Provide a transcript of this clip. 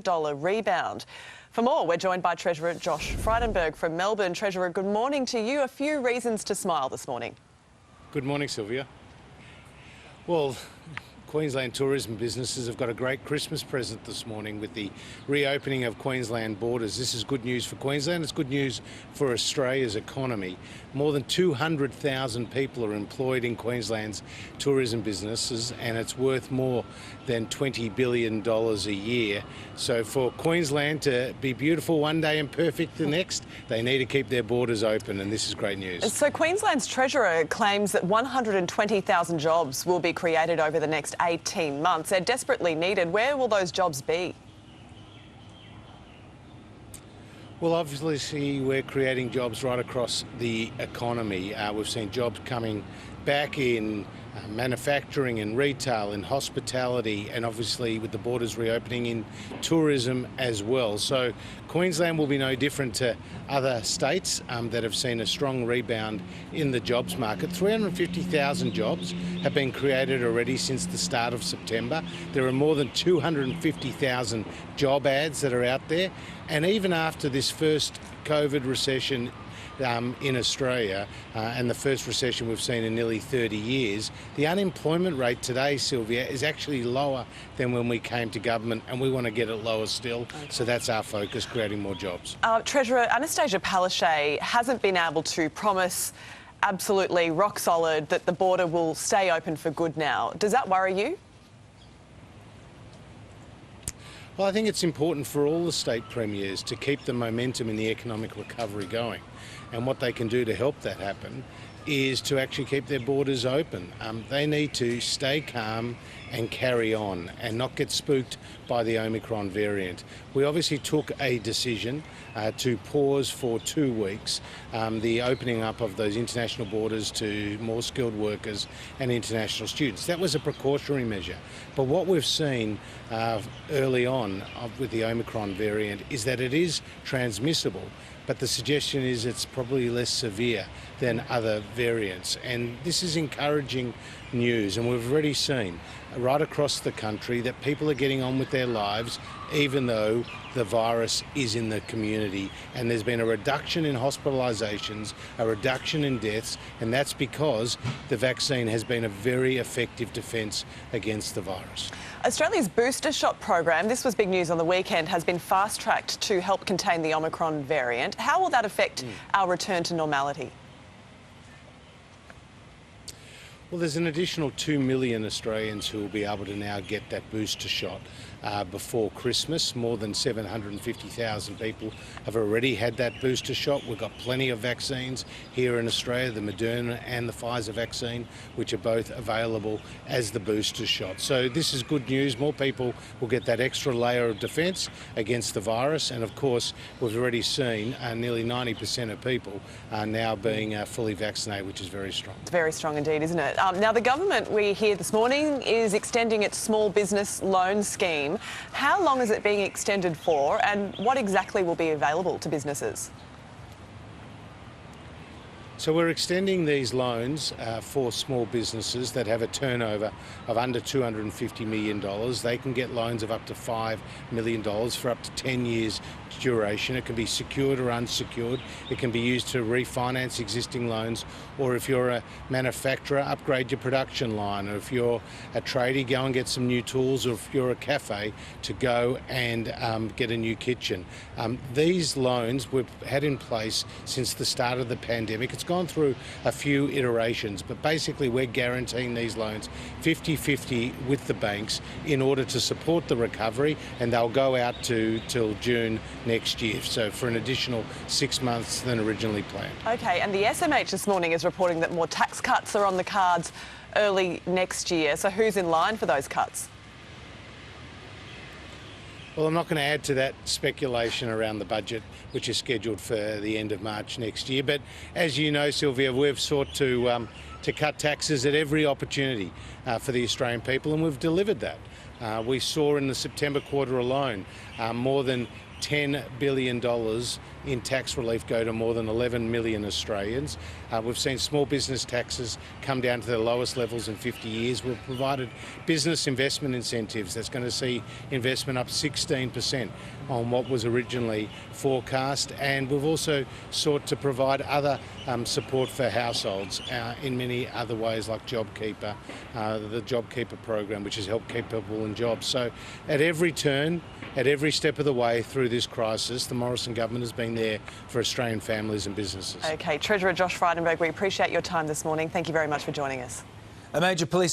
dollar rebound. For more, we're joined by Treasurer Josh Frydenberg from Melbourne. Treasurer, good morning to you. A few reasons to smile this morning. Good morning, Sylvia. Well, Queensland tourism businesses have got a great Christmas present this morning with the reopening of Queensland borders. This is good news for Queensland. It's good news for Australia's economy. More than 200,000 people are employed in Queensland's tourism businesses, and it's worth more than $20 billion a year. So for Queensland to be beautiful one day and perfect the next, they need to keep their borders open, and this is great news. So Queensland's Treasurer claims that 120,000 jobs will be created over the next 18 months. They're desperately needed. Where will those jobs be? Well, obviously, we're creating jobs right across the economy. We've seen jobs coming back in manufacturing and retail and hospitality, and obviously with the borders reopening in tourism as well. So Queensland will be no different to other states that have seen a strong rebound in the jobs market. 350,000 jobs have been created already since the start of September. There are more than 250,000 job ads that are out there, and even after this first COVID recession in Australia, and the first recession we've seen in nearly 30 years, the unemployment rate today, Sylvia, is actually lower than when we came to government, and we want to get it lower still. Okay. So that's our focus, creating more jobs. Treasurer, Anastasia Palaszczuk hasn't been able to promise absolutely rock solid that the border will stay open for good now. Does that worry you? Well, I think it's important for all the state premiers to keep the momentum in the economic recovery going. And what they can do to help that happen is to actually keep their borders open. They need to stay calm and carry on and not get spooked by the Omicron variant. We obviously took a decision to pause for 2 weeks the opening up of those international borders to more skilled workers and international students. That was a precautionary measure. But what we've seen early on with the Omicron variant is that it is transmissible, but the suggestion is it's probably less severe than other variants. And this is encouraging news, and we've already seen right across the country that people are getting on with their lives even though the virus is in the community. And there's been a reduction in hospitalisations, a reduction in deaths, and that's because the vaccine has been a very effective defence against the virus. Australia's booster shot program, this was big news on the weekend, has been fast-tracked to help contain the Omicron variant. How will that affect our return to normality? Well, there's an additional 2 million Australians who will be able to now get that booster shot before Christmas. More than 750,000 people have already had that booster shot. We've got plenty of vaccines here in Australia, the Moderna and the Pfizer vaccine, which are both available as the booster shot. So this is good news. More people will get that extra layer of defence against the virus. And of course, we've already seen nearly 90% of people are now being fully vaccinated, which is very strong. It's very strong indeed, isn't it? Now, the government, we hear this morning, is extending its small business loan scheme. How long is it being extended for, and what exactly will be available to businesses? So we're extending these loans for small businesses that have a turnover of under $250 million. They can get loans of up to $5 million for up to 10 years duration. It can be secured or unsecured. It can be used to refinance existing loans, or if you're a manufacturer, upgrade your production line, or if you're a tradie, go and get some new tools, or if you're a cafe, to go and get a new kitchen. These loans we've had in place since the start of the pandemic. It's gone through a few iterations, but basically we're guaranteeing these loans 50-50 with the banks in order to support the recovery, and they'll go out till June next year, so for an additional 6 months than originally planned. Okay, and the SMH this morning is reporting that more tax cuts are on the cards early next year. So who's in line for those cuts? Well, I'm not going to add to that speculation around the budget, which is scheduled for the end of March next year. But as you know, Sylvia, we've sought to cut taxes at every opportunity for the Australian people, and we've delivered that. We saw in the September quarter alone more than $10 billion in tax relief go to more than 11 million Australians. We've seen small business taxes come down to their lowest levels in 50 years. We've provided business investment incentives that's going to see investment up 16% on what was originally forecast, and we've also sought to provide other support for households in many other ways, like JobKeeper, the JobKeeper program, which has helped keep people in jobs. So at every turn, at every step of the way through this crisis, the Morrison government has been there for Australian families and businesses. OK, Treasurer Josh Frydenberg, we appreciate your time this morning. Thank you very much for joining us. A major police